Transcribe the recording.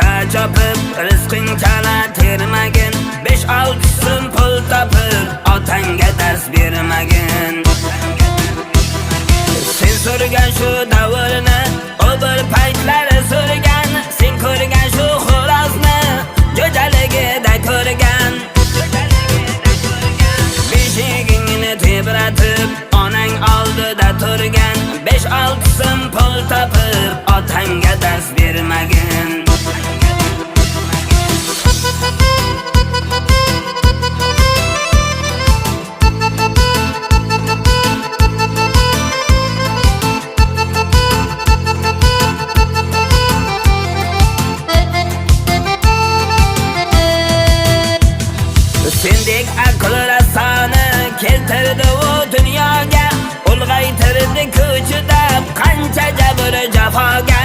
paxta chopib, rizqing chala termagin. 5-6 so'm pul topib, otangga dars bermagin. Sen so'rgan shu davrni, o bir paytlari so'rgan. Sen ko'rgan shu xo'rozni, jo'jaligida ko'rgan. Beshigingni tebratib, onang oldida turgan. 5-6 so'm pul topib, otangga dars bermagin. Sendek aql rasoni keltirdi u dunyoga, ulg'aytirdi ko'chida qancha jabr jafoga.